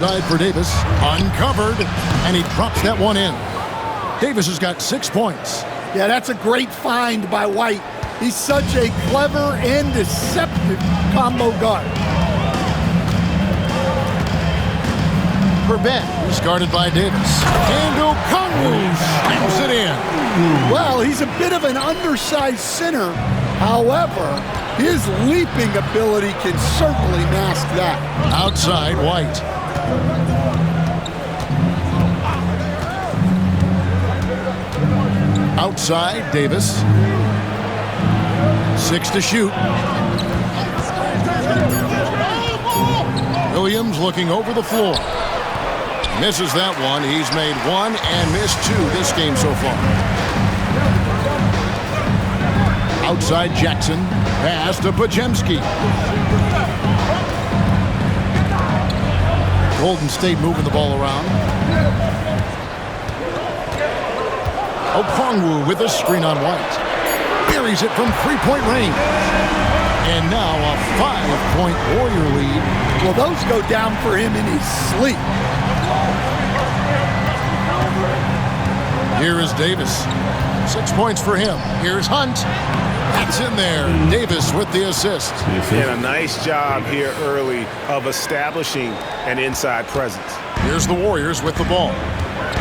Side for Davis, uncovered, and he drops that one in. Davis has got 6 points. Yeah, that's a great find by White. He's such a clever and deceptive combo guard. For Ben, he's guarded by Davis. And Okongwu slams it in. Well, he's a bit of an undersized center. However, his leaping ability can certainly mask that. Outside, White. Outside, Davis. 6 to shoot. Williams looking over the floor. Misses that one. He's made 1 and missed 2 this game so far. Outside, Jackson. Pass to Podziemski. Golden State moving the ball around. Okongwu with a screen on White. Buries it from three-point range. And now a 5-point Warrior lead. Well, those go down for him in his sleep. Here is Davis. 6 points for him. Here's Hunt. That's in there. Davis with the assist. And a nice job here early of establishing an inside presence. Here's the Warriors with the ball.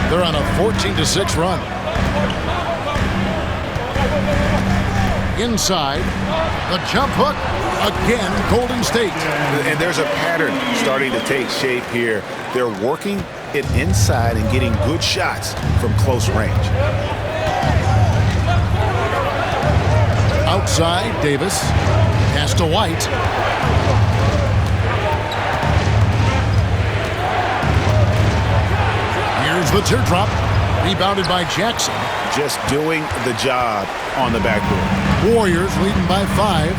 They're on a 14-6 run. Inside, the jump hook. Again, Golden State. And there's a pattern starting to take shape here. They're working it inside and getting good shots from close range. Outside, Davis. Pass to White. Here's the teardrop. Rebounded by Jackson. Just doing the job on the backboard. Warriors leading by 5.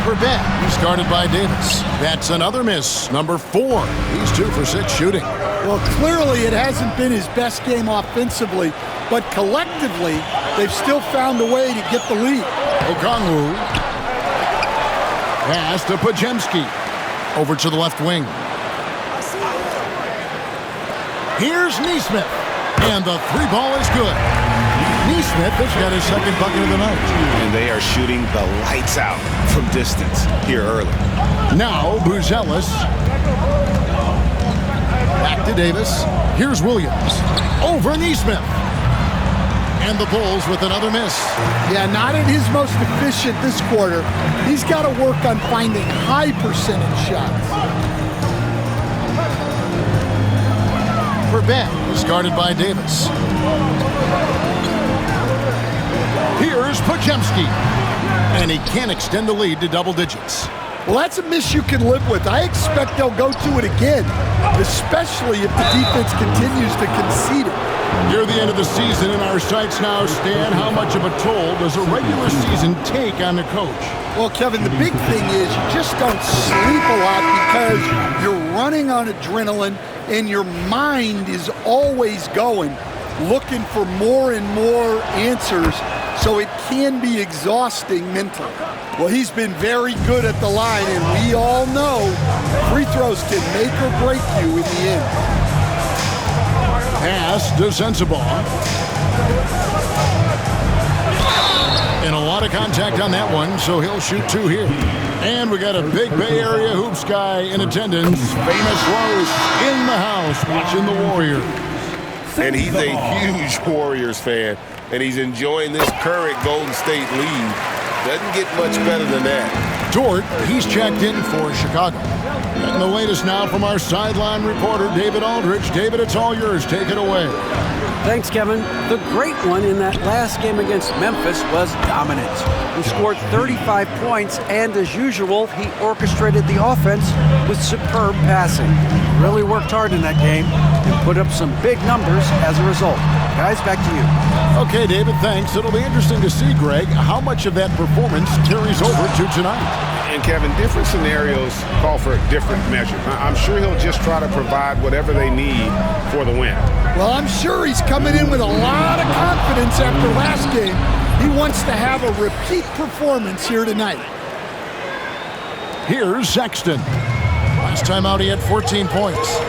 For Ben, he's guarded by Davis. That's another miss. Number 4. He's 2 for 6 shooting. Well, clearly it hasn't been his best game offensively, but collectively, they've still found a way to get the lead. Okongwu. Pass to Podziemski. Over to the left wing. Here's Nesmith. And the 3-ball is good. Nesmith has got his second bucket of the night. And they are shooting the lights out from distance here early. Now, Buzelis. Back to Davis. Here's Williams. Over Nesmith. And the Bulls with another miss. Yeah, not at his most efficient this quarter. He's got to work on finding high percentage shots. For Ben, he's guarded by Davis. Here's Podziemski. And he can't extend the lead to double digits. Well, that's a miss you can live with. I expect they'll go to it again, especially if the defense continues to concede it. Near the end of the season in our sights now, Stan, how much of a toll does a regular season take on the coach? Well, Kevin, the big thing is you just don't sleep a lot because you're running on adrenaline and your mind is always going, looking for more and more answers, so it can be exhausting mentally. Well, he's been very good at the line, and we all know free throws can make or break you in the end. Pass to Sensabaugh. And a lot of contact on that one, so he'll shoot 2 here. And we got a big Bay Area hoops guy in attendance. Famous Rose in the house watching the Warriors. And he's a huge Warriors fan, and he's enjoying this current Golden State lead. Doesn't get much better than that. Dort, he's checked in for Chicago. And the latest now from our sideline reporter, David Aldridge. David, it's all yours. Take it away. Thanks, Kevin. The great one in that last game against Memphis was dominance. He scored 35 points, and as usual, he orchestrated the offense with superb passing. Really worked hard in that game and put up some big numbers as a result. Guys, back to you. Okay, David, thanks. It'll be interesting to see, Greg, how much of that performance carries over to tonight. And Kevin, different scenarios call for different measures. I'm sure he'll just try to provide whatever they need for the win. Well, I'm sure he's coming in with a lot of confidence after last game. He wants to have a repeat performance here tonight. Here's Sexton. Last time out, he had 14 points.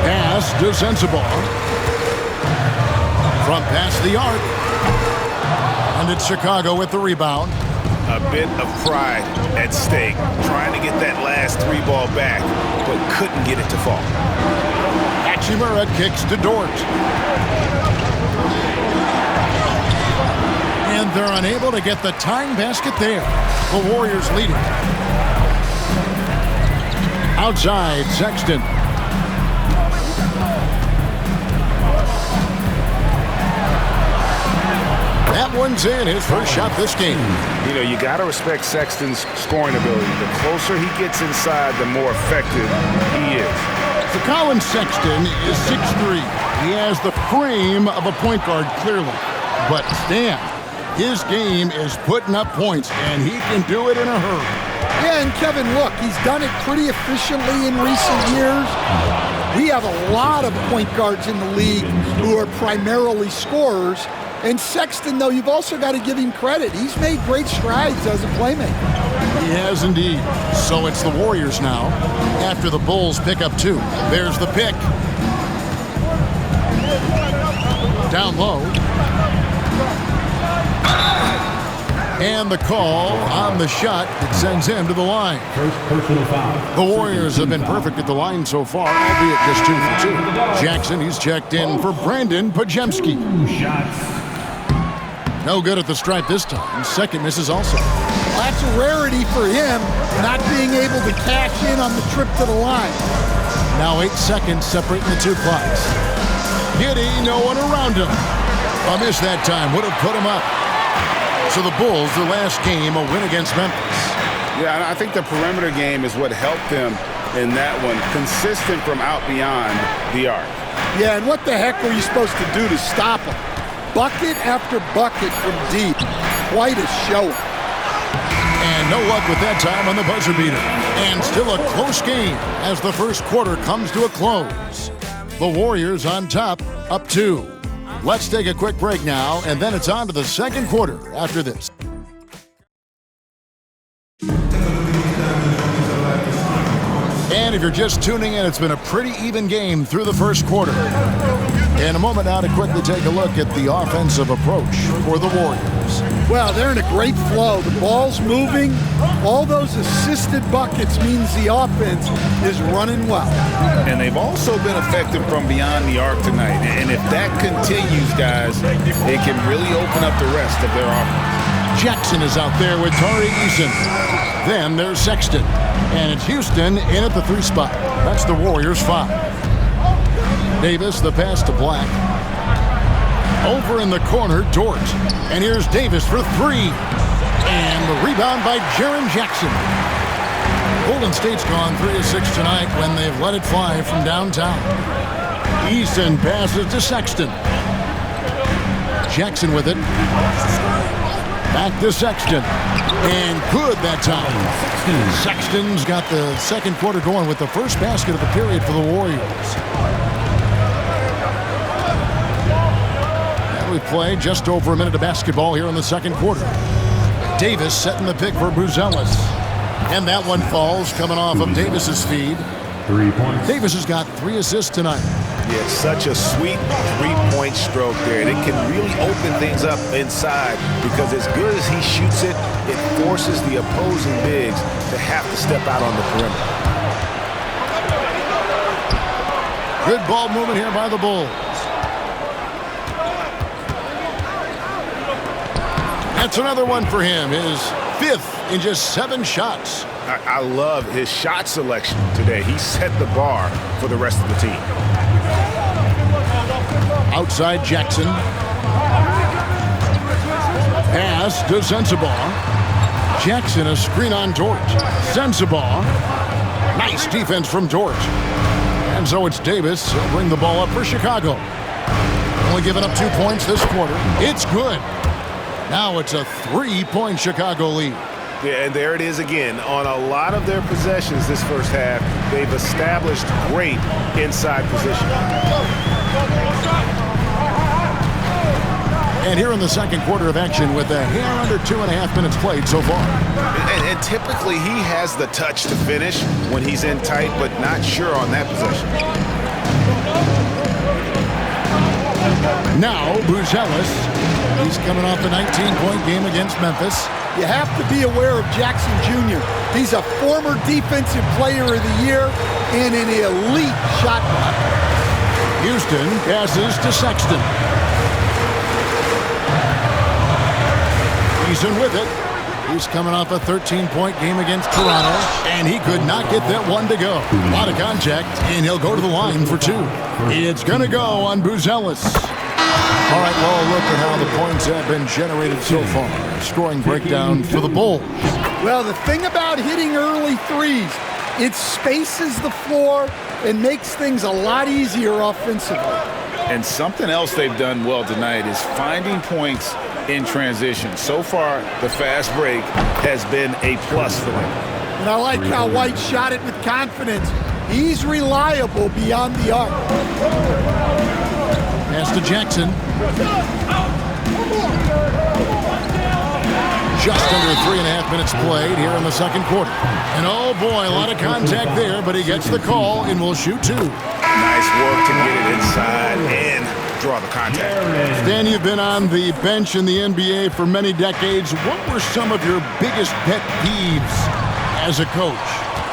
Pass to Sensabaugh. From past the arc. And it's Chicago with the rebound. A bit of pride at stake, trying to get that last three ball back, but couldn't get it to fall. Hachimura kicks to Dort. And they're unable to get the tying basket there. The Warriors leading. Outside, Sexton. That one's in, his first shot this game. You know, you got to respect Sexton's scoring ability. The closer he gets inside, the more effective he is. So Colin Sexton is 6'3". He has the frame of a point guard, clearly. But Stan, his game is putting up points, and he can do it in a hurry. Yeah, and Kevin, look, he's done it pretty efficiently in recent years. We have a lot of point guards in the league who are primarily scorers. And Sexton, though, you've also got to give him credit. He's made great strides as a playmaker. He has indeed. So it's the Warriors now. After the Bulls pick up 2. There's the pick. Down low. And the call on the shot that sends him to the line. First personal foul. The Warriors have been perfect at the line so far, albeit just 2 for 2. Jackson, he's checked in for Brandon Podziemski. Shots. No good at the stripe this time. Second misses also. That's a rarity for him, not being able to cash in on the trip to the line. Now 8 seconds separating the 2 clocks. Giddey, no one around him. A miss that time would have put him up. So the Bulls, their last game, a win against Memphis. Yeah, I think the perimeter game is what helped them in that one. Consistent from out beyond the arc. Yeah, and what the heck were you supposed to do to stop him? Bucket after bucket from deep. Quite a showing. And no luck with that time on the buzzer beater. And still a close game as the first quarter comes to a close. The Warriors on top, up 2. Let's take a quick break now, and then it's on to the second quarter after this. And if you're just tuning in, it's been a pretty even game through the first quarter. In a moment now to quickly take a look at the offensive approach for the Warriors. Well, they're in a great flow. The ball's moving. All those assisted buckets means the offense is running well. And they've also been effective from beyond the arc tonight. And if that continues, guys, it can really open up the rest of their offense. Jackson is out there with Tari Eason. Then there's Sexton. And it's Houston in at the 3 spot. That's the Warriors' 5. Davis, the pass to Black. Over in the corner, Dort. And here's Davis for 3. And the rebound by Jaren Jackson. Golden State's gone 3 of 6 tonight when they've let it fly from downtown. Eason passes to Sexton. Jackson with it. Back to Sexton. And good that time. Sexton's got the second quarter going with the first basket of the period for the Warriors. And we play just over a minute of basketball here in the second quarter. Davis setting the pick for Buzelis. And that one falls coming off of Davis's feed. 3 points. Davis has got 3 assists tonight. Yeah, such a sweet three-point stroke there. And it can really open things up inside because as good as he shoots it, it forces the opposing bigs to have to step out on the perimeter. Good ball movement here by the Bulls. That's another one for him. His 5th in just 7 shots. I love his shot selection today. He set the bar for the rest of the team. Outside Jackson. Pass to Sensabaugh. Jackson, a screen on Dort. Sensabaugh. Nice defense from Dort. And so it's Davis. He'll bring the ball up for Chicago. Only giving up 2 points this quarter. It's good. Now it's a 3-point Chicago lead. Yeah, and there it is again. On a lot of their possessions this first half, they've established great inside position. And here in the second quarter of action with a hair under 2.5 minutes played so far. And typically he has the touch to finish when he's in tight, but not sure on that possession. Now, Buzelis. He's coming off a 19-point game against Memphis. You have to be aware of Jackson Jr. He's a former Defensive Player of the Year and an elite shot blocker. Houston passes to Sexton. Eason with it. He's coming off a 13-point game against Toronto, and he could not get that one to go. A lot of contact, and he'll go to the line for two. It's going to go on Buzelis. All right, well, look at how the points have been generated so far. Scoring breakdown for the Bulls. Well, the thing about hitting early threes, it spaces the floor and makes things a lot easier offensively. And something else they've done well tonight is finding points in transition. So far, the fast break has been a plus for them. And I like how White shot it with confidence. He's reliable beyond the arc. Pass to Jackson. Just under 3.5 minutes played here in the second quarter. And oh boy, a lot of contact there, but he gets the call and will shoot two. Nice work to get it inside and draw the contact. Stan, you've been on the bench in the NBA for many decades. What were some of your biggest pet peeves as a coach?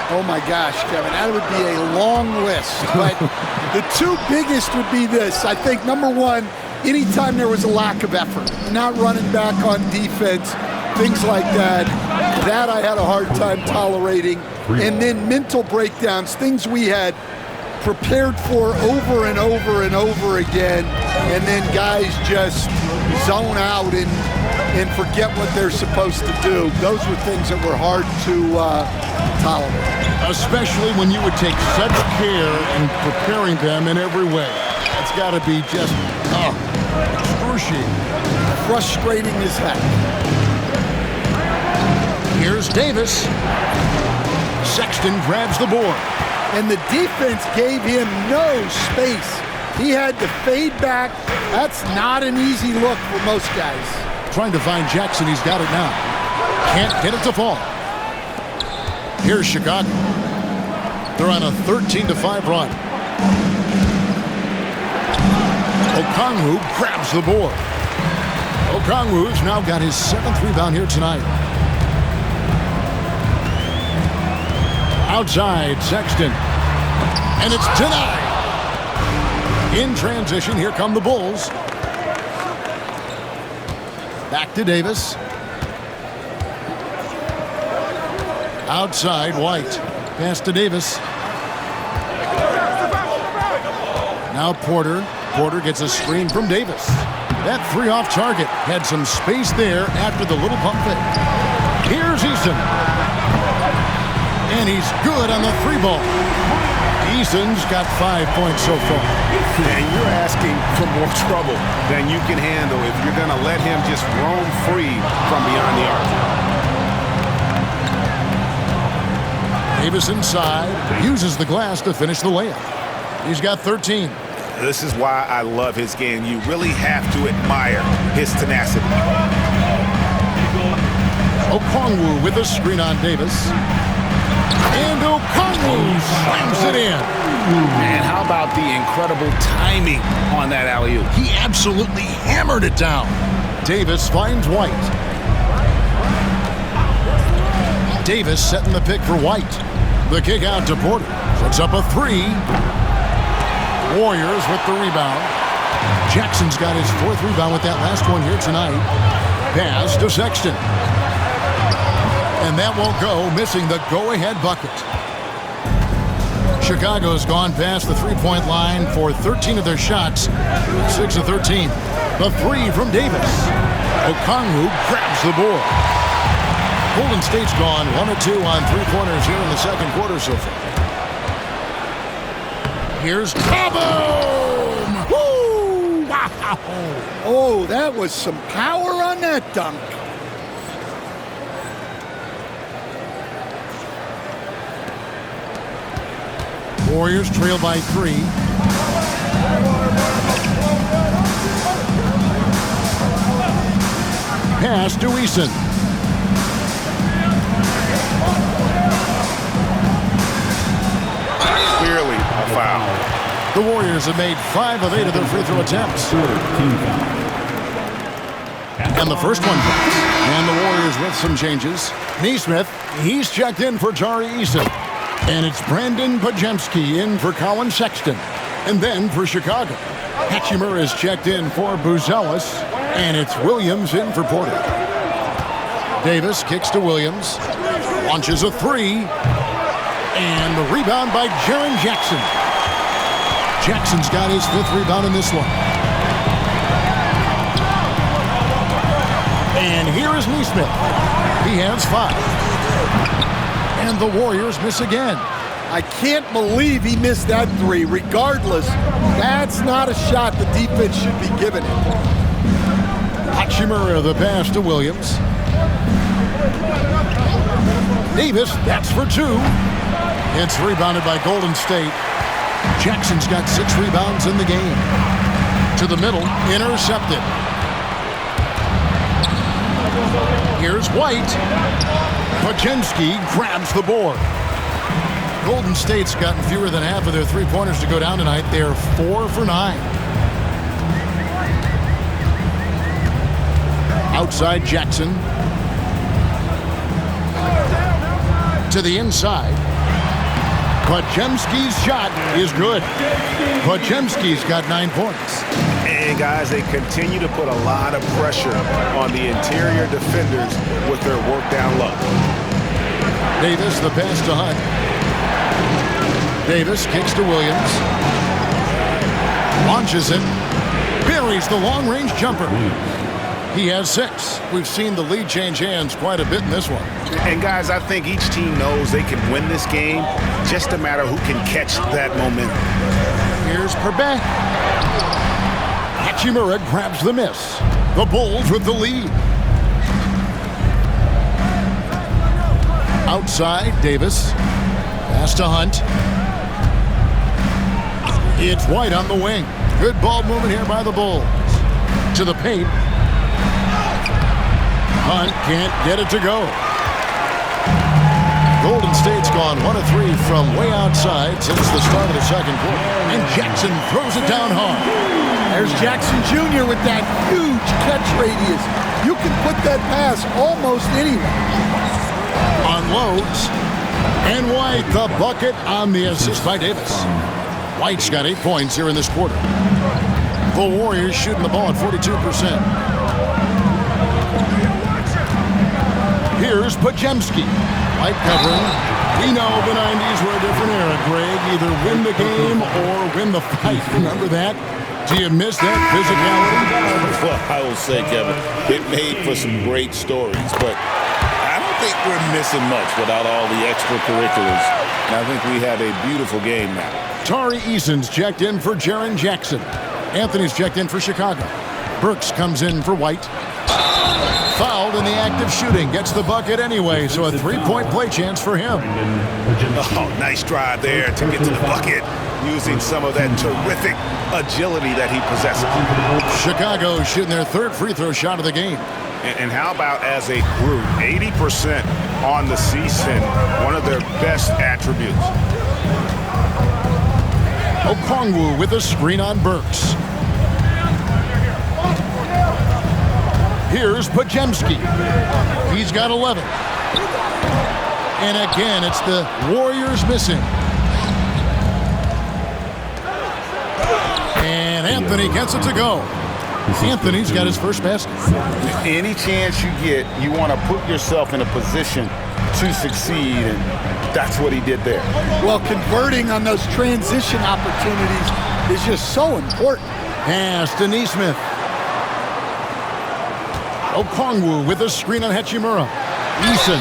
Oh my gosh, Kevin, that would be a long list. But the two biggest would be this. I think number one, anytime there was a lack of effort, not running back on defense, things like that, that I had a hard time tolerating. And then mental breakdowns, things we had prepared for over and over and over again, and then guys just zone out and forget what they're supposed to do. Those were things that were hard to tolerate. Especially when you would take such care in preparing them in every way. It's got to be just excruciating. Frustrating as heck. Here's Davis. Sexton grabs the board. And the defense gave him no space. He had to fade back. That's not an easy look for most guys. Trying to find Jackson. He's got it now. Can't get it to fall. Here's Chicago. They're on a 13-5 run. Okongwu grabs the board. Okongwu's now got his 7th rebound here tonight. Outside, Sexton. And it's denied. In transition, here come the Bulls. Back to Davis. Outside, White. Pass to Davis. Now Porter. Porter gets a screen from Davis. That three off target. Had some space there after the little pump fake. Here's Eason. And he's good on the three ball. Eason's got 5 points so far. And you're asking for more trouble than you can handle if you're going to let him just roam free from beyond the arc. Davis inside, uses the glass to finish the layup. He's got 13. This is why I love his game. You really have to admire his tenacity. Okongwu with a screen on Davis. And Okongwu slams it in. And how about the incredible timing on that alley-oop? He absolutely hammered it down. Davis finds White. Davis setting the pick for White. The kick out to Porter. Puts up a three. Warriors with the rebound. Jackson's got his 4th rebound with that last one here tonight. Pass to Sexton. And that won't go, missing the go-ahead bucket. Chicago's gone past the three-point line for 13 of their shots. 6 of 13. The three from Davis. Okongwu grabs the board. Golden State's gone 1 of 2 on three-pointers here in the second quarter so far. Here's kaboom! Woo! Wow! Oh, that was some power on that dunk. Warriors trail by 3. pass to Eason. Clearly a foul. The Warriors have made 5 of 8 of their free throw attempts. And the first one drops. And the Warriors with some changes. Neesmith, he's checked in for Tari Eason. And it's Brandon Podziemski in for Colin Sexton. And then for Chicago, Hachimura is checked in for Buzelis. And it's Williams in for Porter. Davis kicks to Williams. Launches a 3. And the rebound by Jaren Jackson. Jackson's got his 5th rebound in this one. And here is Neesmith. He has 5. And the Warriors miss again. I can't believe he missed that 3. Regardless, that's not a shot the defense should be giving him. Hachimura the pass to Williams. Davis, that's for 2. It's rebounded by Golden State. Jackson's got 6 rebounds in the game. To the middle, intercepted. Here's White. Podziemski grabs the board. Golden State's gotten fewer than half of their three-pointers to go down tonight. They're 4 for 9. Outside Jackson. To the inside. Podziemski's shot is good. Podziemski's got 9 points. And guys, they continue to put a lot of pressure on the interior defenders with their work down low. Davis, the pass to Hunt. Davis kicks to Williams. Launches it. Buries the long-range jumper. He has 6. We've seen the lead change hands quite a bit in this one. And guys, I think each team knows they can win this game. Just a matter who can catch that momentum. Here's Perbet. Hachimura grabs the miss. The Bulls with the lead. Outside, Davis. Pass to Hunt. It's White on the wing. Good ball movement here by the Bulls. To the paint. Hunt can't get it to go. Golden State's gone 1 of 3 from way outside since the start of the second quarter. And Jackson throws it down hard. There's Jackson Jr. with that huge catch radius. You can put that pass almost anywhere. Unloads. And White, the bucket on the assist by Davis. White's got 8 points here in this quarter. The Warriors shooting the ball at 42%. Here's Podziemski. White covering. We know the 90s were a different era, Greg. Either win the game or win the fight. Remember that? Do you miss that physicality? Well, I will say, Kevin, it made for some great stories, but I don't think we're missing much without all the extracurriculars. And I think we have a beautiful game now. Tari Eason's checked in for Jaren Jackson. Anthony's checked in for Chicago. Burks comes in for White. Fouled in the act of shooting. Gets the bucket anyway, so a 3-point play chance for him. Oh, nice drive there to get to the bucket, using some of that terrific agility that he possesses. Chicago shooting their 3rd free throw shot of the game. And how about as a group, 80% on the season, one of their best attributes. Okongwu with a screen on Burks. Here's Podziemski. He's got 11. And again, it's the Warriors missing. And Anthony gets it to go. Anthony's got his first basket. Any chance you get, you want to put yourself in a position to succeed, and that's what he did there. Well, converting on those transition opportunities is just so important. Pass to Neesmith. Okongwu with a screen on Hachimura. Eason.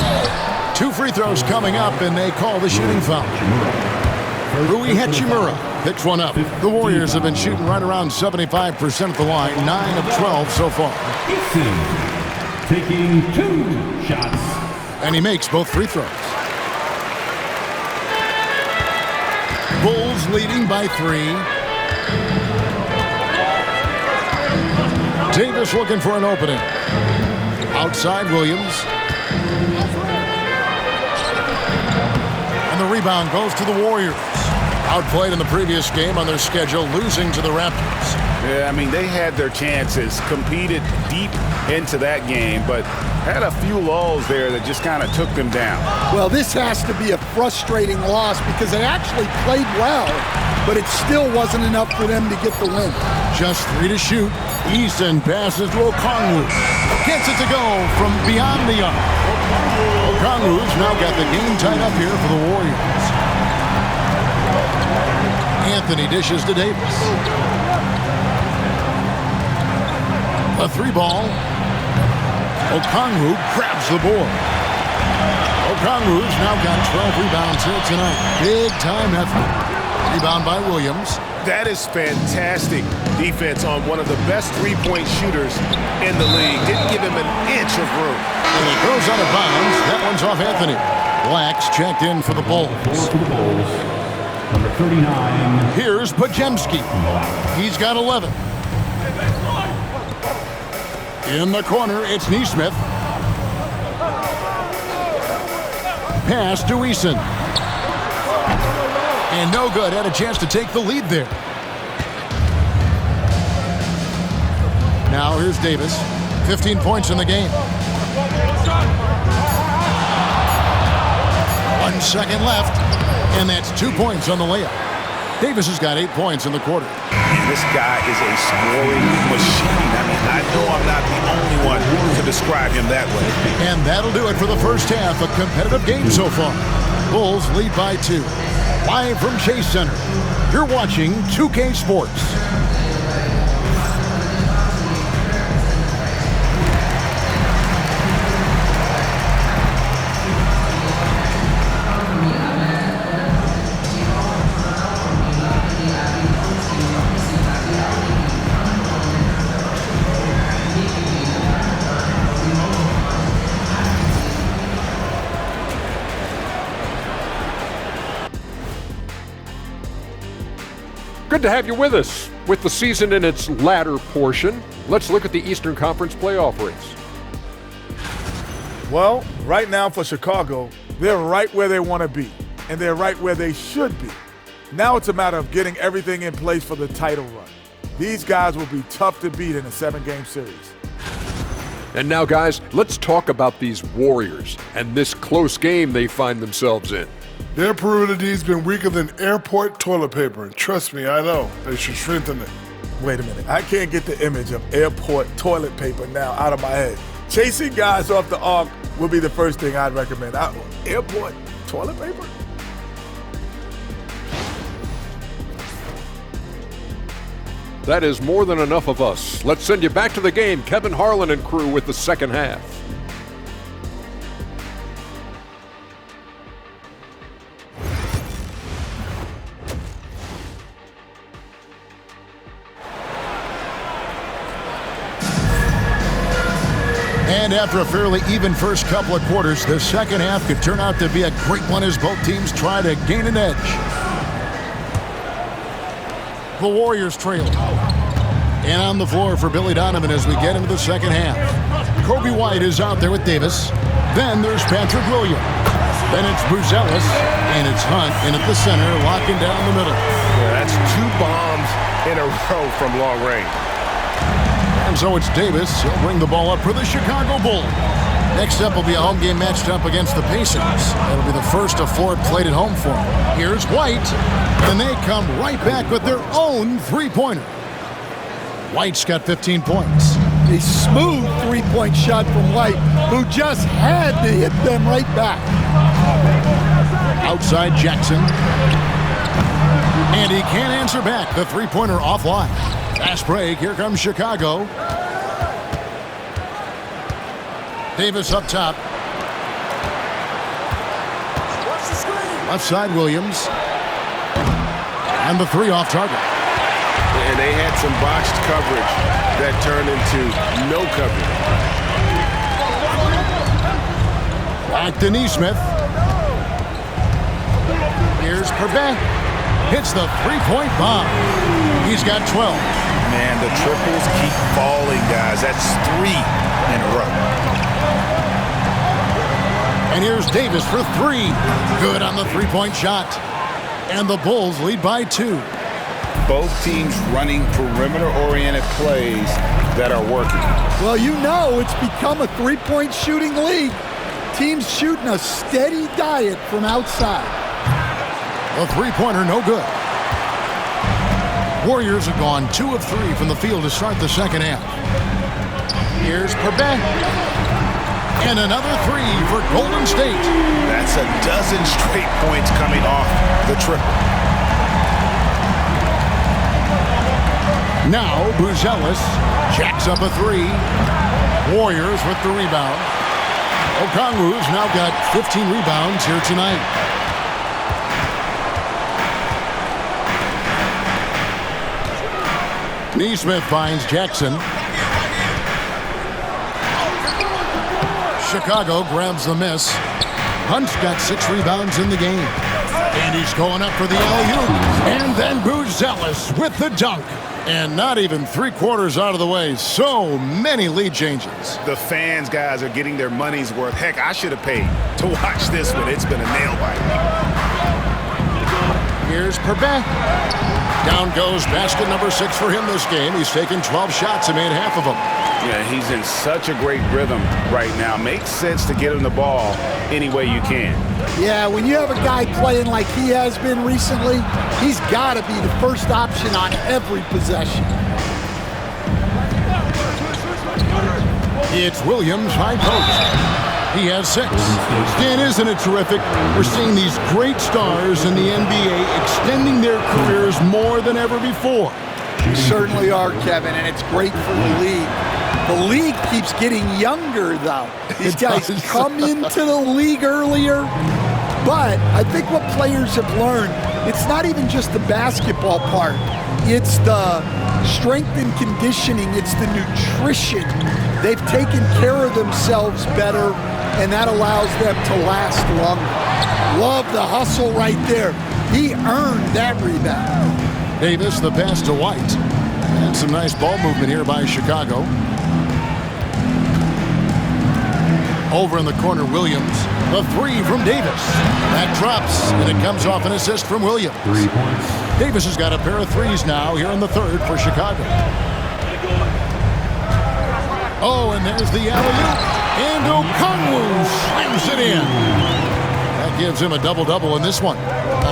2 free throws coming up, and they call the shooting foul. Rui Hachimura picks one up. The Warriors have been shooting right around 75% at the line, 9 of 12 so far. Eason taking 2 shots. And he makes both free throws. Bulls leading by 3. Davis looking for an opening. Outside Williams. And the rebound goes to the Warriors. Outplayed in the previous game on their schedule, losing to the Raptors. Yeah, I mean, they had their chances, competed deep into that game, but had a few lulls there that just kind of took them down. Well, this has to be a frustrating loss because they actually played well, but it still wasn't enough for them to get the win. Just 3 to shoot. Easton passes to Okongwu. Gets it to go from beyond the arc. Okongwu's now got the game tied up here for the Warriors. Anthony dishes to Davis. A 3-ball. Okongwu grabs the board. Okongwu's now got 12 rebounds here tonight. Big time effort. Rebound by Williams. That is fantastic defense on one of the best three-point shooters in the league. Didn't give him an inch of room. And he goes out of bounds. That one's off Anthony. Blacks checked in for the Bulls. For the Bulls, number 39. Here's Podziemski. He's got 11. In the corner, it's Nesmith. Pass to Eason. And no good. Had a chance to take the lead there. Now here's Davis. 15 points in the game. 1 second left. And that's 2 points on the layup. Davis has got 8 points in the quarter. This guy is a scoring machine. I mean, I know I'm not the only one to describe him that way. And that'll do it for the first half. A competitive game so far. Bulls lead by 2. Live from Chase Center, you're watching 2K Sports. Good to have you with us. With the season in its latter portion, let's look at the Eastern Conference playoff race. Well, right now for Chicago, they're right where they want to be, and they're right where they should be. Now it's a matter of getting everything in place for the title run. These guys will be tough to beat in a 7-game series. And now, guys, let's talk about these Warriors and this close game they find themselves in. Their perimeter D's been weaker than airport toilet paper, and trust me, I know. They should strengthen it. Wait a minute. I can't get the image of airport toilet paper now out of my head. Chasing guys off the arc will be the first thing I'd recommend. Airport toilet paper? That is more than enough of us. Let's send you back to the game. Kevin Harlan and crew with the second half. And after a fairly even first couple of quarters, the second half could turn out to be a great one as both teams try to gain an edge. The Warriors trail. And on the floor for Billy Donovan as we get into the second half. Kobe White is out there with Davis. Then there's Patrick Williams. Then it's Buzelis, and it's Hunt in at the center, locking down the middle. Yeah, that's 2 bombs in a row from long range. And so it's Davis. He'll bring the ball up for the Chicago Bulls. Next up will be a home game matched up against the Pacers. It'll be the first of 4 played at home for them. Here's White, and they come right back with their own three-pointer. White's got 15 points. A smooth three-point shot from White, who just had to hit them right back. Outside Jackson. And he can't answer back. The three-pointer offline. Fast break. Here comes Chicago. Davis up top. Left side Williams. And the 3 off target. And they had some botched coverage that turned into no coverage. Back to Nesmith. Here's Perbet. Hits the three-point bomb. He's got 12. Man, the triples keep falling, guys. That's 3 in a row. here's Davis for three. Good on the three-point shot. And the Bulls lead by 2. Both teams running perimeter-oriented plays that are working. Well, you know it's become a three-point shooting league. Teams shooting a steady diet from outside. A three-pointer, no good. Warriors have gone 2 of 3 from the field to start the second half. Here's Perbet. And another 3 for Golden State. That's a dozen straight points coming off the triple. Now Buzelis jacks up a 3. Warriors with the rebound. Okongwu's now got 15 rebounds here tonight. Neesmith finds Jackson. Chicago grabs the miss. Hunt's got 6 rebounds in the game. And he's going up for the alley-oop. And then Buzelis with the dunk. And not even 3/4 out of the way. So many lead changes. The fans, guys, are getting their money's worth. Heck, I should have paid to watch this one. It's been a nail biter. Here's Perbet. Down goes basket number 6 for him this game. He's taken 12 shots and made half of them. Yeah, he's in such a great rhythm right now. Makes sense to get him the ball any way you can. Yeah, when you have a guy playing like he has been recently, he's got to be the first option on every possession. It's Williams, high post. He has 6. Dan, isn't it terrific? We're seeing these great stars in the NBA extending their careers more than ever before. You certainly are, Kevin, and it's great for the league. The league keeps getting younger, though. These guys come into the league earlier, but I think what players have learned, it's not even just the basketball part. It's the strength and conditioning. It's the nutrition. They've taken care of themselves better, and that allows them to last longer. Love the hustle right there. He earned that rebound. Davis, the pass to White. And some nice ball movement here by Chicago. Over in the corner, Williams. The 3 from Davis. That drops, and it comes off an assist from Williams. 3 points. Davis has got a pair of 3s now here in the third for Chicago. Oh, and there's the alley-oop. And Okongwu slams it in. That gives him a double-double in this one.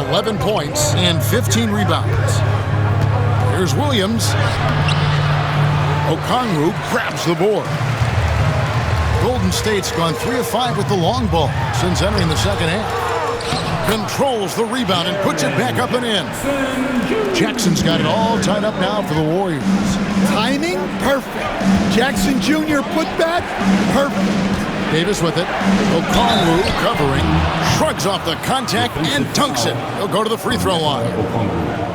11 points and 15 rebounds. Here's Williams. Okongwu grabs the board. Golden State's gone 3 of 5 with the long ball since entering the second half. Controls the rebound and puts it back up and in. Jackson's got it all tied up now for the Warriors. Timing, perfect. Jackson Jr. put back, perfect. Davis with it. Okongwu covering. Shrugs off the contact and dunks it. He'll go to the free throw line.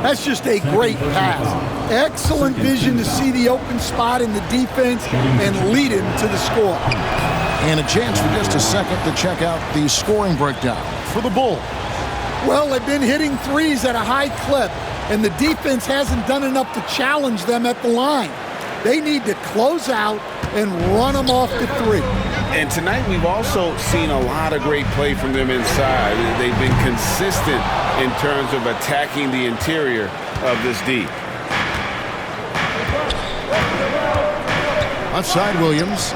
That's just a great pass. Excellent vision to see the open spot in the defense and lead him to the score. And a chance for just a second to check out the scoring breakdown for the Bulls. Well, they've been hitting 3s at a high clip, and the defense hasn't done enough to challenge them at the line. They need to close out and run them off the 3. And tonight we've also seen a lot of great play from them inside. They've been consistent in terms of attacking the interior of this D. Outside Williams.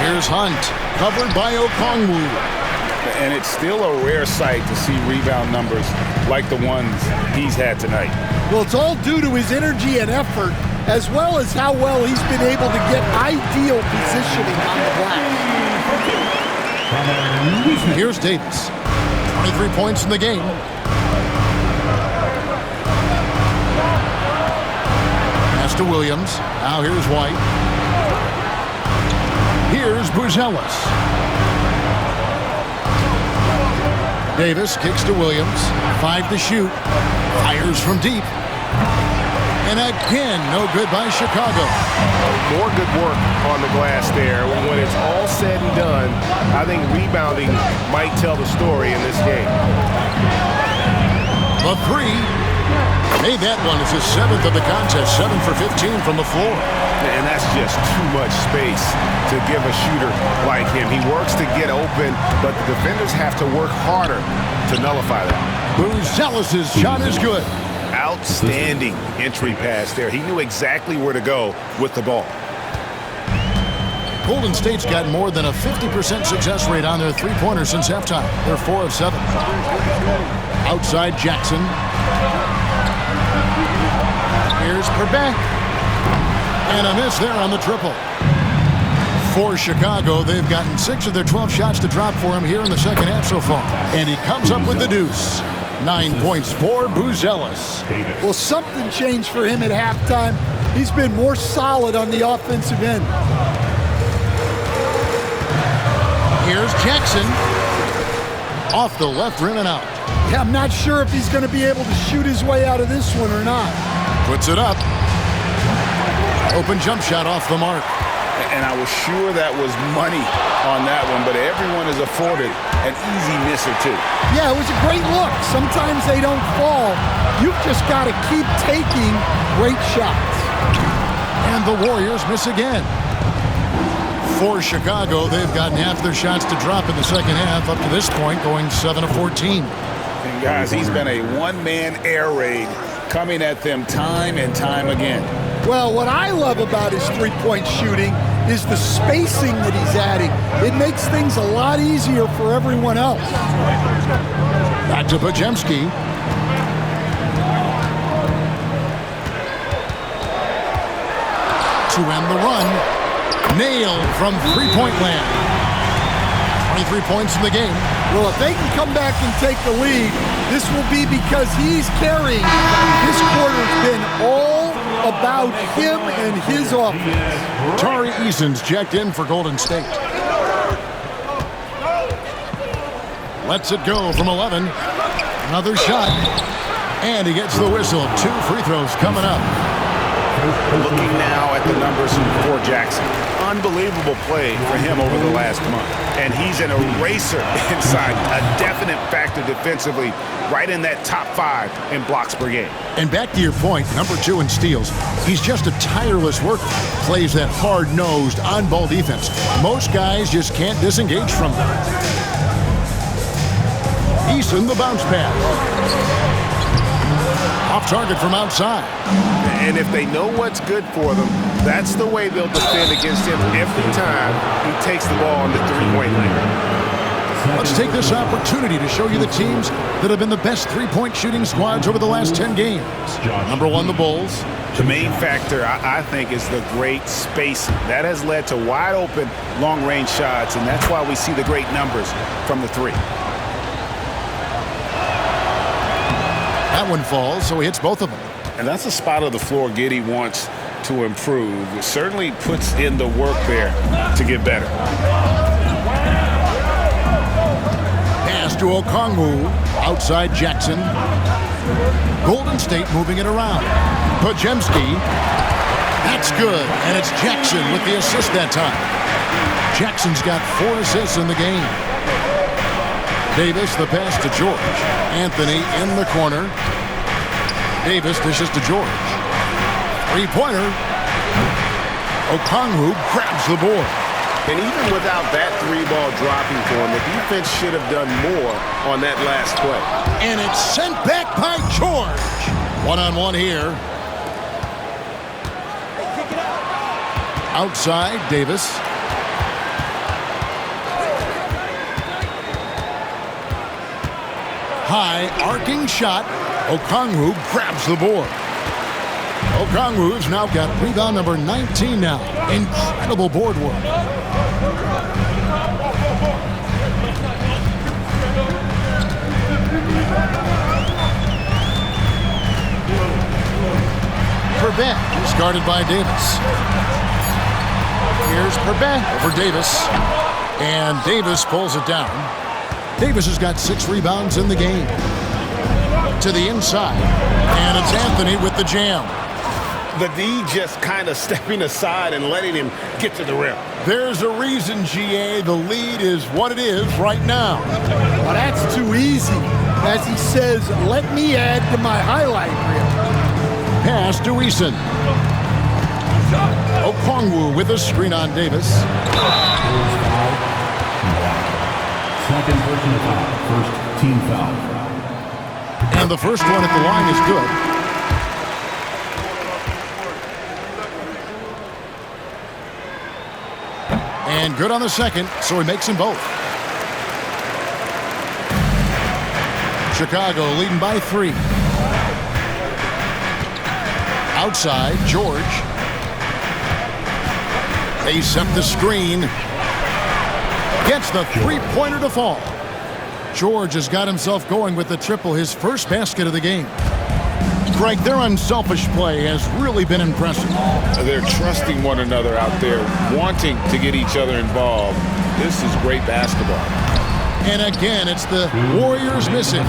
Here's Hunt, covered by Okongwu. And it's still a rare sight to see rebound numbers like the ones he's had tonight. Well, it's all due to his energy and effort, as well as how well he's been able to get ideal positioning on the glass. Here's Davis. 23 points in the game. Pass to Williams. Now here's White. Here's Buzelis. Davis kicks to Williams. 5 to shoot. Fires from deep. And again, no good by Chicago. More good work on the glass there. When it's all said and done, I think rebounding might tell the story in this game. The 3. Made that one. It's his 7th of the contest. 7 for 15 from the floor. And that's just just too much space to give a shooter like him. He works to get open, but the defenders have to work harder to nullify that. Buzelis' shot is good. Outstanding entry pass there. He knew exactly where to go with the ball. Golden State's got more than a 50% success rate on their three-pointers since halftime. They're 4 of 7. Outside Jackson. Here's Perbeck. And a miss there on the triple. For Chicago, they've gotten 6 of their 12 shots to drop for him here in the second half so far. And he comes up with the deuce. 9 points for Buzelis. Well, something changed for him at halftime. He's been more solid on the offensive end. Here's Jackson. Off the left rim and out. Yeah, I'm not sure if he's going to be able to shoot his way out of this one or not. Puts it up. Open jump shot off the mark. And I was sure that was money on that one, but everyone is afforded an easy miss or two. Yeah, it was a great look. Sometimes they don't fall. You've just got to keep taking great shots. And the Warriors miss again. For Chicago, they've gotten half their shots to drop in the second half up to this point, going 7 of 14. And guys, he's been a one-man air raid coming at them time and time again. Well, what I love about his three-point shooting is the spacing that he's adding. It makes things a lot easier for everyone else. Back to Podziemski. To end the run. Nailed from three-point land. 23 points in the game. Well, if they can come back and take the lead, this will be because he's carrying. This quarter's been all about him and his offense. Tari Eason's checked in for Golden State. Lets it go from 11. Another shot. And he gets the whistle. 2 free throws coming up. Looking now at the numbers for Jackson. Unbelievable play for him over the last month. And he's an eraser inside, a definite factor defensively, right in that top 5 in blocks per game. And back to your point, number 2 in steals. He's just a tireless worker. Plays that hard-nosed, on-ball defense. Most guys just can't disengage from them. Eason, the bounce pass. Off target from outside. And if they know what's good for them, that's the way they'll defend against him every time he takes the ball on the three-point line. Let's take this opportunity to show you the teams that have been the best three-point shooting squads over the last 10 games. Number 1, the Bulls. The main factor, I think, is the great spacing. That has led to wide-open, long-range shots, and that's why we see the great numbers from the 3. That one falls, so he hits both of them. And that's a spot of the floor Giddey wants to improve. It certainly puts in the work there to get better. Pass to Okongwu. Outside Jackson. Golden State moving it around. Podziemski. That's good. And it's Jackson with the assist that time. Jackson's got 4 assists in the game. Davis, the pass to George. Anthony in the corner. Davis dishes to George. Three-pointer. Okongwu grabs the board. And even without that 3-ball dropping for him, the defense should have done more on that last play. And it's sent back by George. One-on-one here. Outside, Davis. High arcing shot. Okongwu grabs the board. Okongwu's now got rebound number 19 now. Incredible board work. Perbeck is guarded by Davis. Here's Perbeck over Davis. And Davis pulls it down. Davis has got 6 rebounds in the game. To the inside. And it's Anthony with the jam. The D just kind of stepping aside and letting him get to the rim. There's a reason, GA, the lead is what it is right now. Well, that's too easy. As he says, let me add to my highlight reel. Pass to Eason. Okongwu with a screen on Davis. Second personal foul. First team foul. And the first one at the line is good. And good on the second, so he makes them both. Chicago leading by 3. Outside, George. They set the screen. Gets the three-pointer to fall. George has got himself going with the triple, his first basket of the game. Greg, their unselfish play has really been impressive. They're trusting one another out there, wanting to get each other involved. This is great basketball. And again, it's the Warriors missing.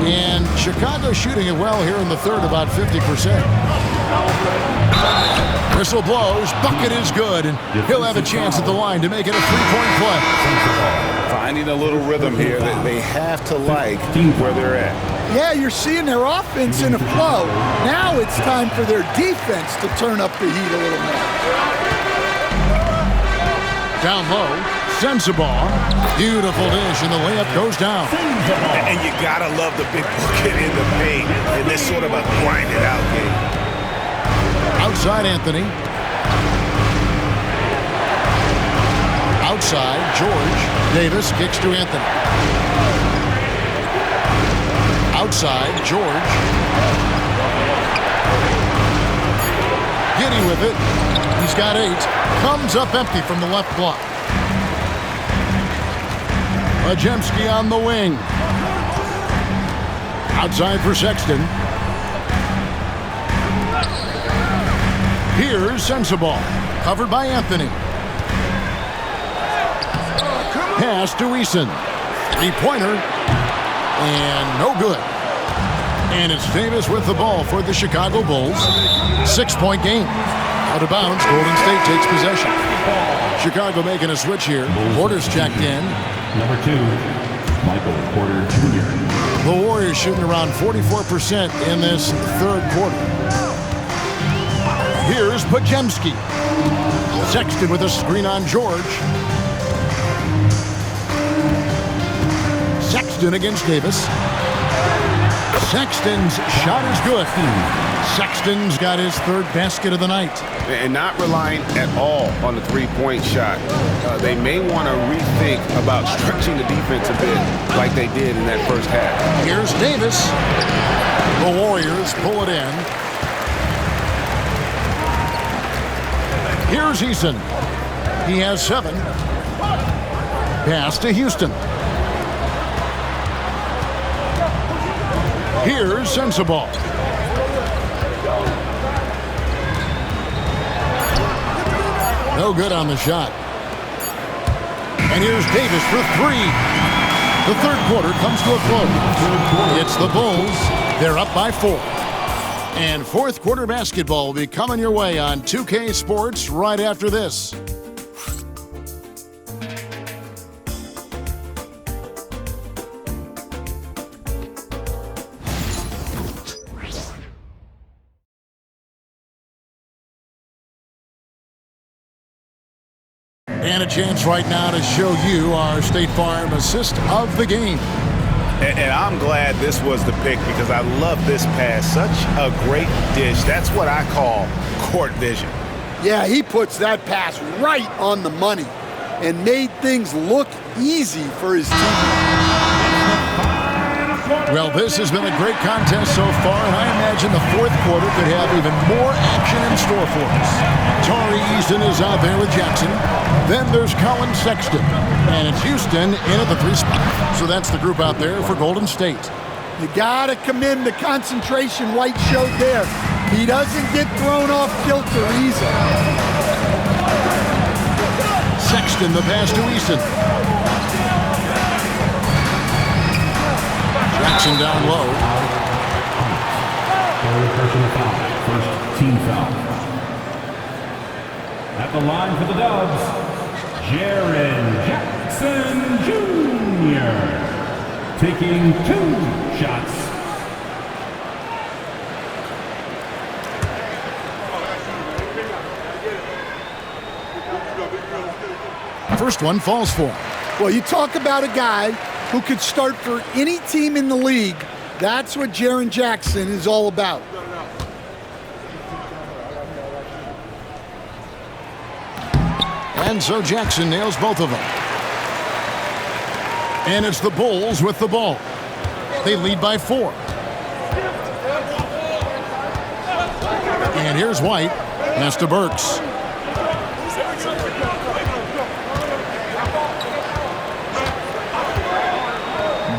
And Chicago shooting it well here in the third, about 50%. Whistle blows, bucket is good, and he'll have a chance at the line to make it a three-point play. Finding a little rhythm here that they have to like where they're at. Yeah, you're seeing their offense in a flow. Now it's time for their defense to turn up the heat a little more. Down low, Sensabaugh. Beautiful dish, and the layup goes down. And you gotta love the big bucket in the paint in this sort of a grinded out game. Outside Anthony. Outside George. Davis kicks to Anthony. Outside George. Giddy with it. He's got 8. Comes up empty from the left block. Majemski on the wing. Outside for Sexton. Here's Sensabaugh. Covered by Anthony. Pass to Eason. Three-pointer. And no good. And it's Davis with the ball for the Chicago Bulls. 6-point game. Out of bounds, Golden State takes possession. Chicago making a switch here. Porter's checked in. Number 2, Michael Porter Jr. The Warriors shooting around 44% in this third quarter. Here's Majemski. Sexton with a screen on George. Sexton against Davis. Sexton's shot is good. Sexton's got his third basket of the night. And not relying at all on the three-point shot. They may want to rethink about stretching the defense a bit like they did in that first half. Here's Davis. The Warriors pull it in. Here's Eason. He has 7. Pass to Houston. Here's Sensabaugh. No good on the shot. And here's Davis for 3. The third quarter comes to a close. It's the Bulls. They're up by 4. And fourth quarter basketball will be coming your way on 2K Sports right after this. And a chance right now to show you our State Farm assist of the game. And I'm glad this was the pick because I love this pass. Such a great dish. That's what I call court vision. Yeah, he puts that pass right on the money and made things look easy for his team. Well, this has been a great contest so far, and I imagine the fourth quarter could have even more action in store for us. Tari Eason is out there with Jackson. Then there's Colin Sexton, and it's Houston in at the 3 spot. So that's the group out there for Golden State. You gotta commend the concentration White showed there. He doesn't get thrown off kilter easy. Sexton, the pass to Eason. Jackson down low. Personal foul. First team foul. At the line for the Dubs, Jaren Jackson Jr. taking 2 shots. First one falls for him. Well, you talk about a guy who could start for any team in the league. That's what Jaren Jackson is all about. And so Jackson nails both of them. And it's the Bulls with the ball. They lead by 4. And here's White. Pass to Burks.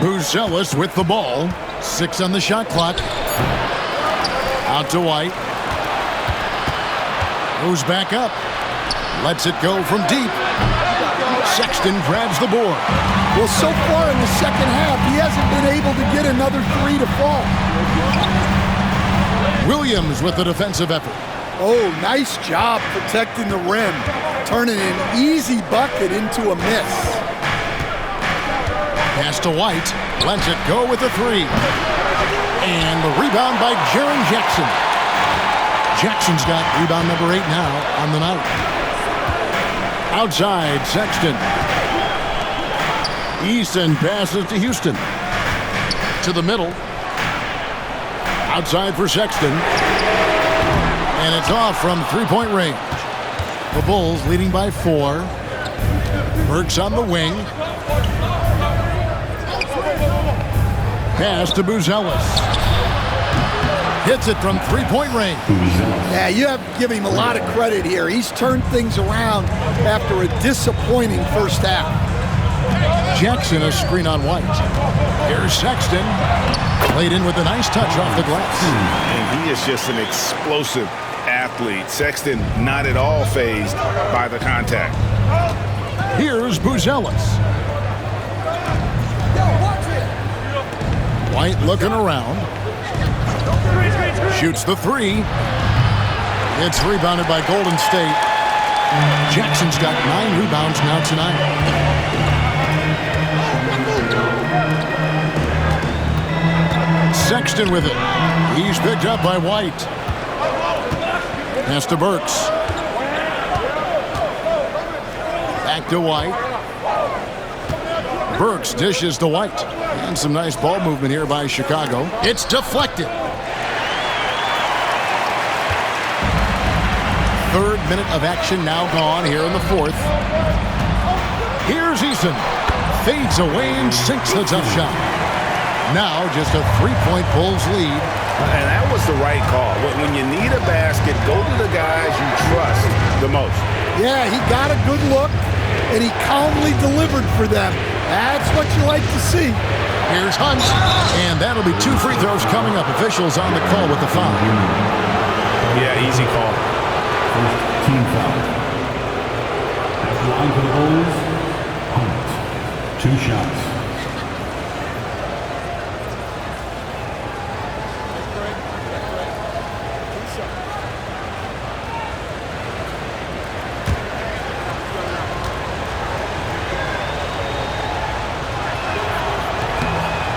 Buzelis with the ball. 6 on the shot clock. Out to White. Goes back up. Lets it go from deep. Sexton grabs the board. Well, so far in the second half, he hasn't been able to get another 3 to fall. Williams with the defensive effort. Oh, nice job protecting the rim. Turning an easy bucket into a miss. Pass to White. Lets it go with the 3. And the rebound by Jaren Jackson. Jackson's got rebound number 8 now on the night. Outside, Sexton. Easton passes to Houston. To the middle. Outside for Sexton. And it's off from three-point range. The Bulls leading by 4. Burks on the wing. Pass to Buzelis. Hits it from three-point range. Yeah, you have to give him a lot of credit here. He's turned things around after a disappointing first half. Jackson a screen on White. Here's Sexton. Played in with a nice touch off the glass. And he is just an explosive athlete. Sexton not at all fazed by the contact. Here's Buzelis. White looking around. Shoots the 3. It's rebounded by Golden State. Jackson's got 9 rebounds now tonight. Sexton with it. He's picked up by White. Pass to Burks. Back to White. Burks dishes to White. And some nice ball movement here by Chicago. It's deflected. 3rd minute of action now gone here in the 4th. Here's Eason. Fades away and sinks the tough shot. Now just a 3-point Bulls lead. And that was the right call. When you need a basket, go to the guys you trust the most. Yeah, he got a good look, and he calmly delivered for them. That's what you like to see. Here's Hunt, and that'll be 2 free throws coming up. Officials on the call with the foul. Yeah, easy call. First team foul. At the line for the Bulls, Hunt. 2 shots.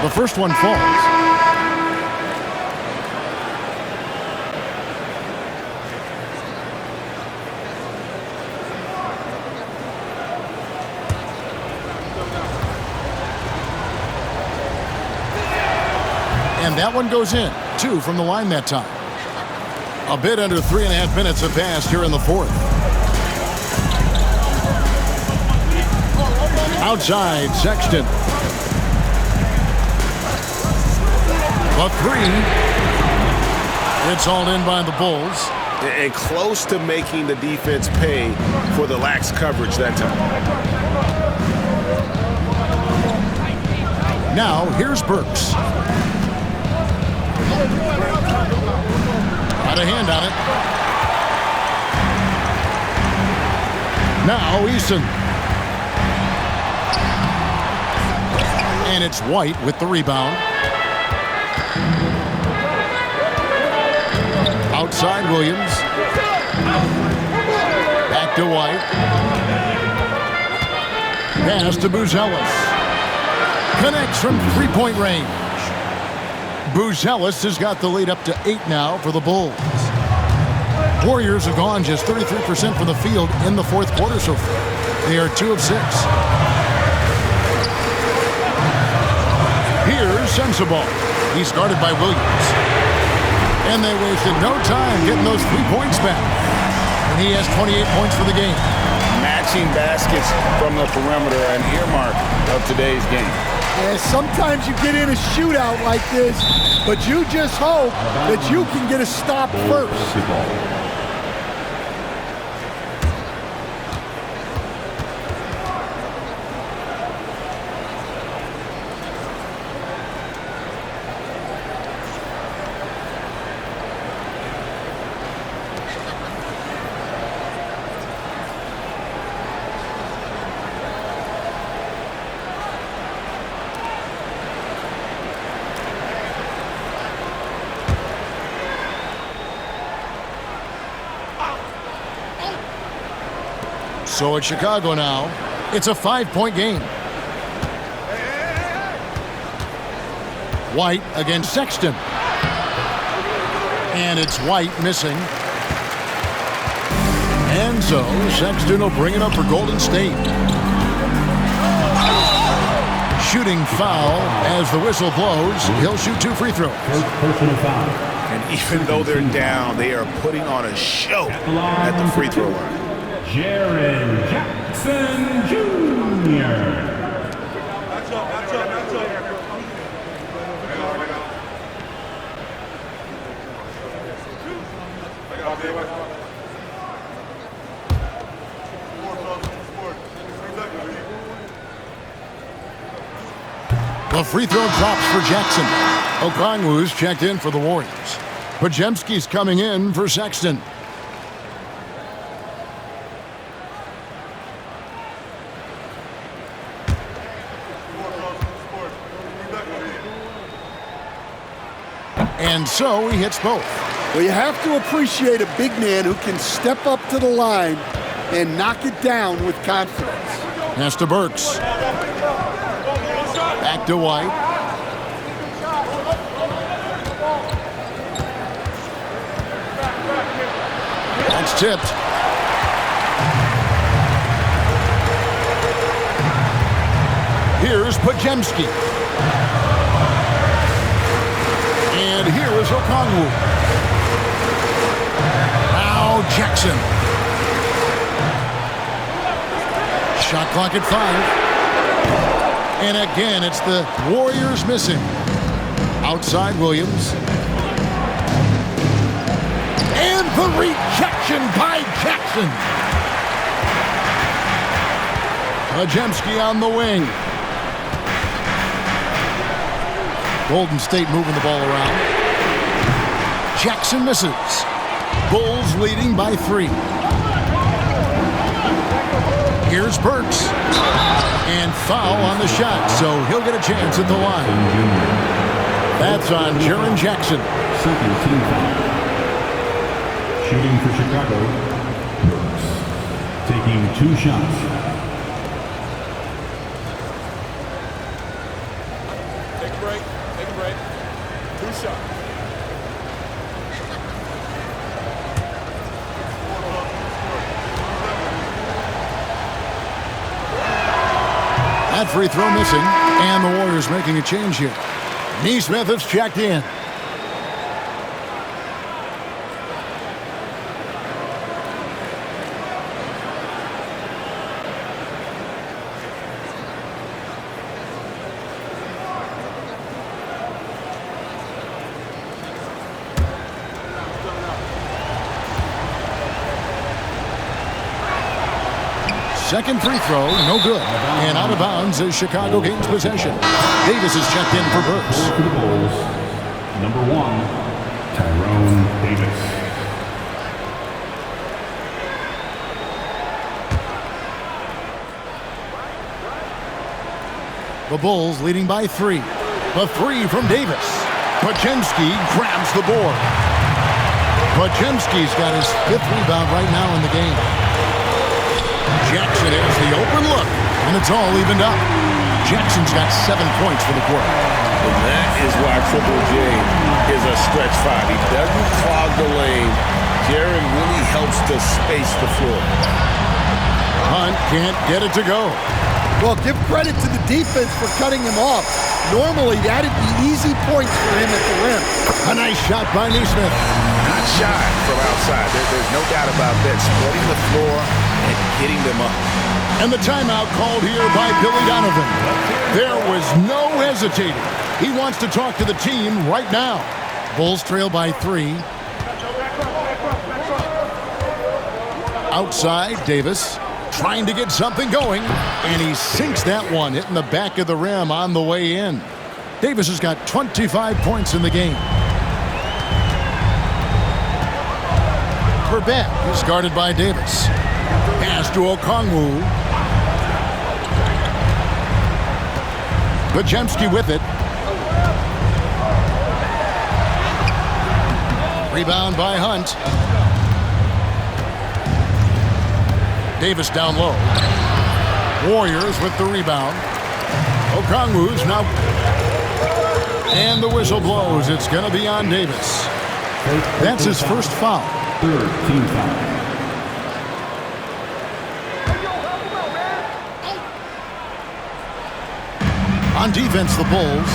The first one falls. And that one goes in. 2 from the line that time. A bit under 3.5 minutes have passed here in the 4th. Outside, Sexton. A 3. It's all in by the Bulls. And close to making the defense pay for the lax coverage that time. Now, here's Burks. Got a hand on it. Now, Eason. And it's White with the rebound. Outside Williams. Back to White. Pass to Buzelis. Connects from three-point range. Buzelis has got the lead up to 8 now for the Bulls. Warriors have gone just 33% from the field in the fourth quarter so far. They are 2 of 6. Here's Sensabaugh. He's guarded by Williams. And they wasted no time getting those 3 points back. And he has 28 points for the game. Matching baskets from the perimeter, an earmark of today's game. And sometimes you get in a shootout like this, but you just hope that you can get a stop first. So it's Chicago now. It's a 5-point game. White against Sexton. And it's White missing. And so Sexton will bring it up for Golden State. Shooting foul as the whistle blows. He'll shoot 2 free throws. Personal foul. And even though they're down, they are putting on a show at the free throw line. Jaren Jackson Jr. The free throw drops for Jackson. Okongwu's checked in for the Warriors. Podziemski's coming in for Sexton. And so he hits both. Well, you have to appreciate a big man who can step up to the line and knock it down with confidence. Pass to Burks. Back to White. That's tipped. Here's Podziemski. And here is Okongwu. Now Jackson. Shot clock at 5. And again, it's the Warriors missing. Outside Williams. And the rejection by Jackson. Podziemski on the wing. Golden State moving the ball around. Jackson misses. Bulls leading by 3. Here's Burks. And foul on the shot, so he'll get a chance at the line. That's on Jaren Jackson. Second team foul. Shooting for Chicago, Burks. Taking 2 shots. Take a break. Take a break. 2 shots. That free throw missing, and the Warriors making a change here. Nesmith has checked in. Second free throw, no good. And out of bounds as Chicago gains possession. Davis is checked in for Burks. For the Bulls, number 1, Tyrone Davis. The Bulls leading by 3. The 3 from Davis. Podziemski grabs the board. Podziemski's got his 5th rebound right now in the game. Jackson has the open look, and it's all evened up. Jackson's got 7 points for the quarter. And that is why Triple J is a stretch 5. He doesn't clog the lane. Jaron really helps to space the floor. Hunt can't get it to go. Well, give credit to the defense for cutting him off. Normally, that'd be easy points for him at the rim. A nice shot by Neesmith. Not shy from outside. There's no doubt about that. Spreading the floor and getting them up. And the timeout called here by Billy Donovan. There was no hesitating. He wants to talk to the team right now. Bulls trail by 3. Outside, Davis trying to get something going, and he sinks that one, hitting the back of the rim on the way in. Davis has got 25 points in the game. Verbet is guarded by Davis. Pass to Okongwu. Podziemski with it. Rebound by Hunt. Davis down low. Warriors with the rebound. Okongwu's now. And the whistle blows. It's going to be on Davis. That's his first foul. Third team foul. On defense, the Bulls.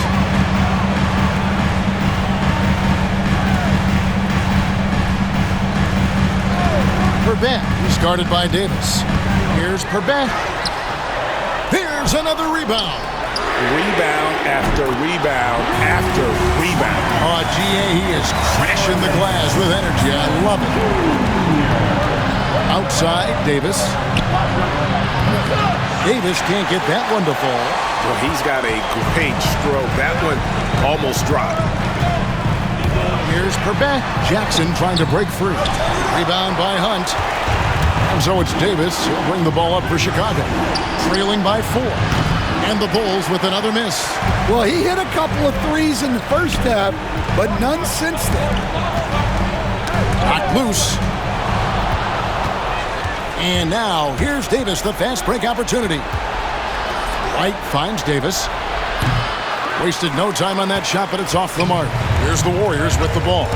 Verbet is guarded by Davis. Here's Verbet. Here's another rebound. Rebound after rebound after rebound. Oh, GA, he is crashing the glass with energy. I love it. Outside, Davis. Davis can't get that one to fall. Well, he's got a great stroke. That one almost dropped. Here's Verbet. Jackson trying to break free. Rebound by Hunt. And so it's Davis. He'll bring the ball up for Chicago. Trailing by 4. And the Bulls with another miss. Well, he hit a couple of threes in the first half, but none since then. Knocked loose. And now, here's Davis, the fast break opportunity. White finds Davis. Wasted no time on that shot, but it's off the mark. Here's the Warriors with the ball.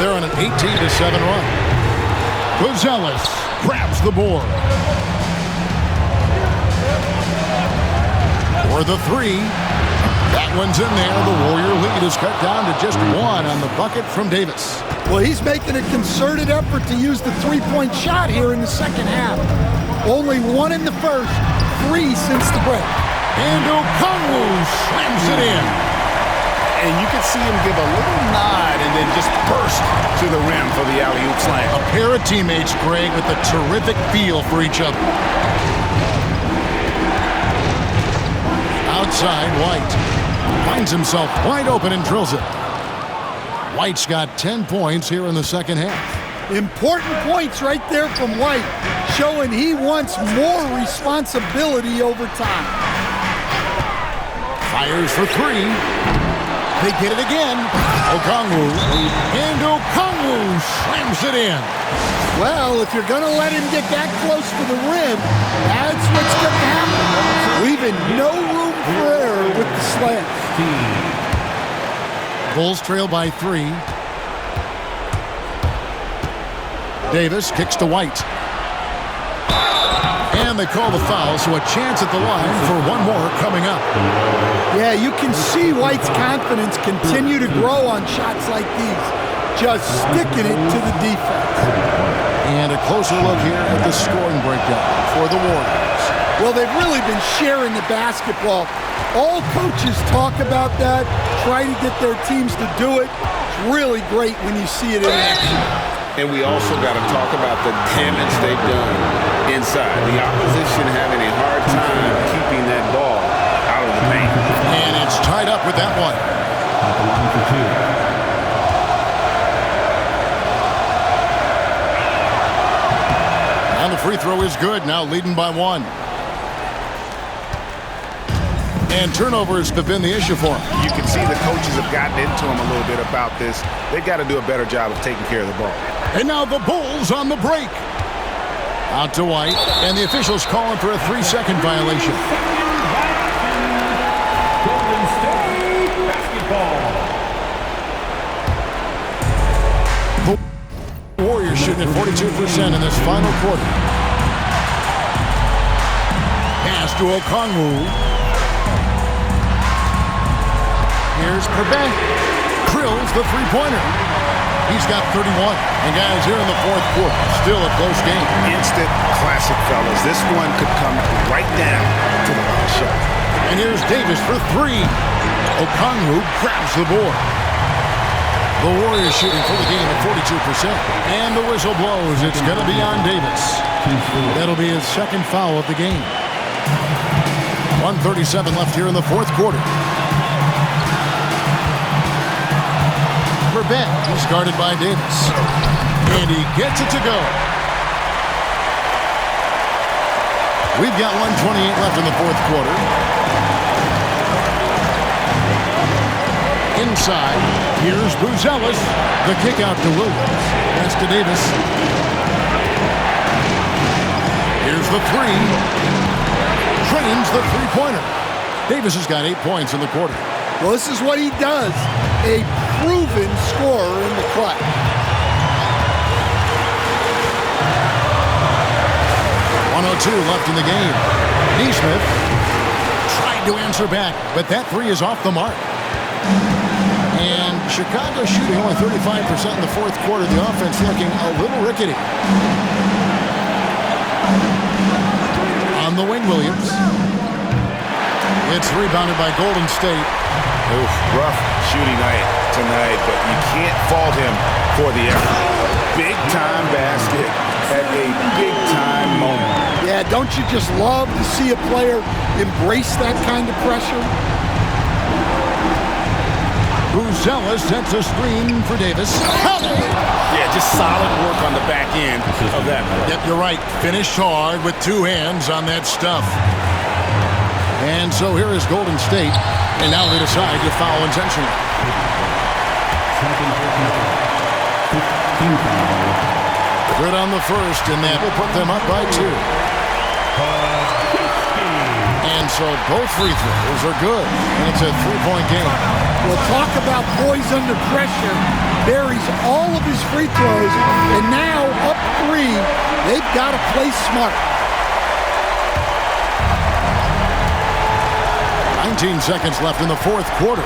They're on an 18-7 run. Buzelis grabs the board. For the 3. That one's in there. The Warrior lead is cut down to just 1 on the bucket from Davis. Well, he's making a concerted effort to use the three-point shot here in the second half. Only 1 in the first, 3 since the break. And Okongwu slams it in. And you can see him give a little nod and then just burst to the rim for the alley-oop slam. A pair of teammates, Greg, with a terrific feel for each other. Outside, White finds himself wide open and drills it. White's got 10 points here in the second half. Important points right there from White, showing he wants more responsibility over time. Fires for 3. They get it again. Okongwu. And Okongwu slams it in. Well, if you're going to let him get that close to the rim, that's what's going to happen. Leaving no room for error with the slam. Bulls trail by 3. Davis kicks to White. And they call the foul, so a chance at the line for one more coming up. Yeah, you can see White's confidence continue to grow on shots like these. Just sticking it to the defense. And a closer look here at the scoring breakdown for the Warriors. Well, they've really been sharing the basketball. All coaches talk about that, try to get their teams to do it. It's really great when you see it in action. And we also got to talk about the damage they've done inside. The opposition having a hard time keeping that ball out of the paint. And it's tied up with that one. At the line for 2. And the free throw is good, now leading by 1. And turnovers have been the issue for him. You can see the coaches have gotten into him a little bit about this. They've got to do a better job of taking care of the ball. And now the Bulls on the break. Out to White, and the officials calling for a 3-second violation. Golden State basketball. The Warriors shooting at 42% in this final quarter. Pass to Okongwu. Here's Perbet. Drills the three-pointer. He's got 31. And guys, here in the fourth quarter, still a close game. Instant classic, fellas. This one could come right down to the last shot. And here's Davis for three. Okongwu grabs the board. The Warriors shooting for the game at 42%. And the whistle blows. It's going to be on Davis. That'll be his second foul of the game. 1:37 left here in the fourth quarter. Perbet, he's guarded by Davis. And he gets it to go. We've got 1:28 left in the fourth quarter. Inside, here's Buzelis. The kick out to Williams. That's to Davis. Here's the three. Trains the three-pointer. Davis has got 8 points in the quarter. Well, this is what he does. A proven scorer in the clutch. .102 left in the game. Nesmith tried to answer back, but that three is off the mark. And Chicago shooting only 35% in the fourth quarter. The offense looking a little rickety. On the wing, Williams. It's rebounded by Golden State. Oof, rough shooting night tonight, but you can't fault him for the effort. Big-time basket at a big-time moment. Yeah, don't you just love to see a player embrace that kind of pressure? Buzelis sets a screen for Davis. Yeah, just solid work on the back end of that play. Yep, you're right. Finished hard with two hands on that stuff. And so here is Golden State. And now they decide to foul intentionally. Good on the first, and that will put them up by 2. And so both free throws are good. And it's a three-point game. Well, talk about boys under pressure. Buries all of his free throws, and now up 3. They've got to play smart. 19 seconds left in the fourth quarter.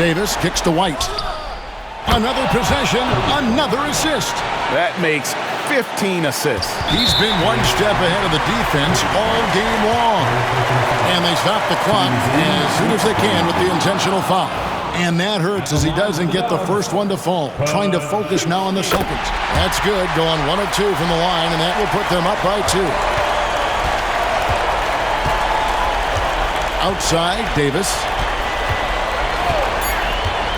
Davis kicks to White. Another possession, another assist. That makes 15 assists. He's been one step ahead of the defense all game long. And they stop the clock as soon as they can with the intentional foul. And that hurts as he doesn't get the first one to fall. Trying to focus now on the second. That's good, going 1 of 2 from the line, and that will put them up by 2. Outside, Davis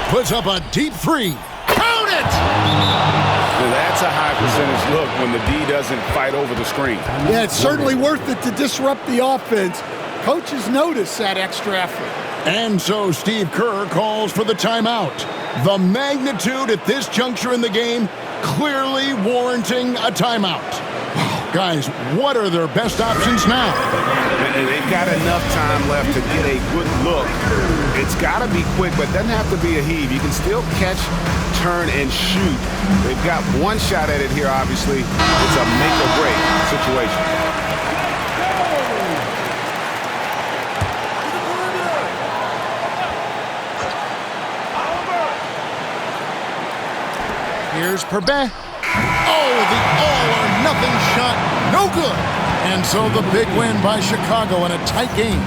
puts up a deep three. Count it! Now that's a high percentage look when the D doesn't fight over the screen. Yeah, it's certainly worth it to disrupt the offense. Coaches notice that extra effort. And so Steve Kerr calls for the timeout. The magnitude at this juncture in the game clearly warranting a timeout. Guys, what are their best options now? And they've got enough time left to get a good look. It's got to be quick, but it doesn't have to be a heave. You can still catch, turn, and shoot. They've got one shot at it here, obviously. It's a make-or-break situation. Here's Perbet. Oh, the all-or-nothing shot. No good. And so the big win by Chicago in a tight game.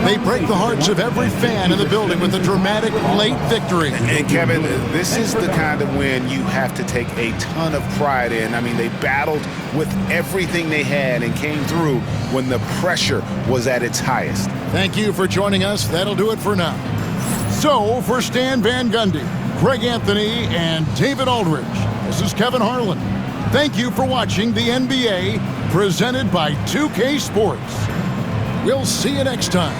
They break the hearts of every fan in the building with a dramatic late victory. And Kevin, this is the kind of win you have to take a ton of pride in. I mean, they battled with everything they had and came through when the pressure was at its highest. Thank you for joining us. That'll do it for now. So, for Stan Van Gundy, Greg Anthony, and David Aldridge, this is Kevin Harlan. Thank you for watching the NBA presented by 2K Sports. We'll see you next time.